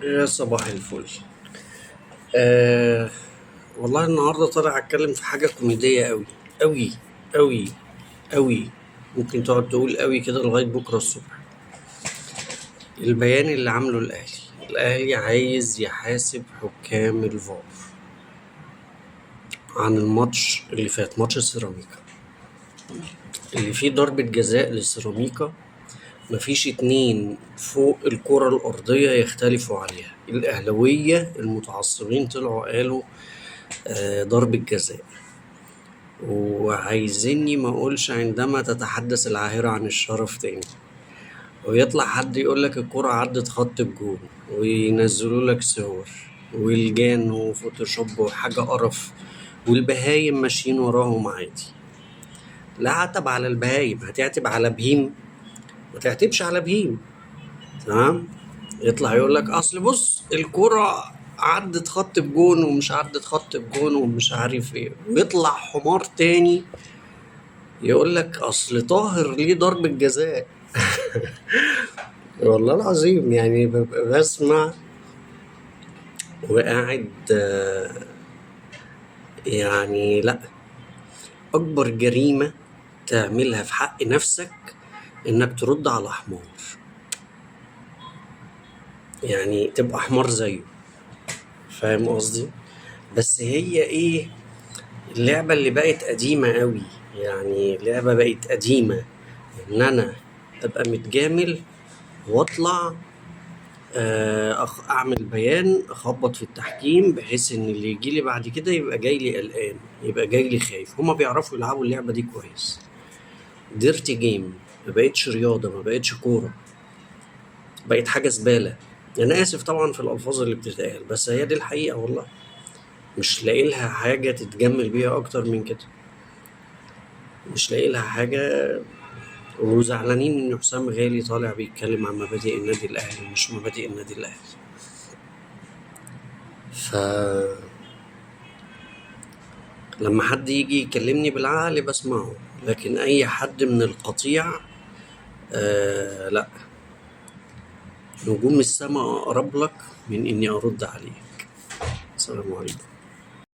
يا صباح الفل. آه والله النهارده طالع اتكلم في حاجه كوميديه قوي قوي قوي قوي. ممكن تقعد تقول قوي كده لغايه بكره الصبح. البيان اللي عامله الاهلي عايز يحاسب حكام الفار عن الماتش اللي فات، ماتش السيراميكا اللي فيه ضربة جزاء للسيراميكا. مفيش اتنين فوق الكرة الأرضية يختلفوا عليها. الأهلوية المتعصبين طلعوا قالوا ضربة جزاء، وعايزيني ما اقولش عندما تتحدث العاهرة عن الشرف تاني، ويطلع حد يقول لك الكرة عدت خط الجون، وينزلوا لك صور والجان وفوتوشوب وحاجة قرف، والبهايم ماشيين وراهم عادي. لا عتب على البهايم، هتعتب على بهيم؟ ما تعتبش على بهيم. تمام. يطلع يقول لك اصل بص الكرة عدت خط الجون ومش عدت خط الجون ومش عارف ايه، ويطلع حمار تاني يقول لك اصل طاهر ليه ضربة جزاء. والله العظيم يعني ببقى بسمع وقاعد يعني لا. اكبر جريمة تعملها في حق نفسك انك ترد على حمار، يعني تبقى حمار زيه. فاهم قصدي؟ بس هي ايه اللعبة اللي بقت قديمة قوي؟ يعني لعبة بقت قديمة ان انا ابقى متجامل واطلع اعمل بيان اخبط في التحكيم بحيث ان اللي يجي لي بعد كده يبقى جاي لي قلقان، يبقى جاي لي خايف. هما بيعرفوا يلعبوا اللعبة دي كويس. ديرتي جيم، ما بقتش رياضة، ما بقتش كورة، بقت حاجة زبالة. انا اسف طبعا في الالفاظ اللي بتتقال، بس هي دي الحقيقة والله. مش لاقي لها حاجة تتجمل بيها اكتر من كده، مش لاقي لها حاجة. وزعلانين ان حسام غالي طالع بيتكلم عن مبادئ النادي الاهلي ومش مبادئ النادي الاهلي. ف لما حد يجي يكلمني بالعقل بسمعه، لكن اي حد من القطيع لا. نجوم السماء اقرب لك من اني ارد عليك. السلام عليكم.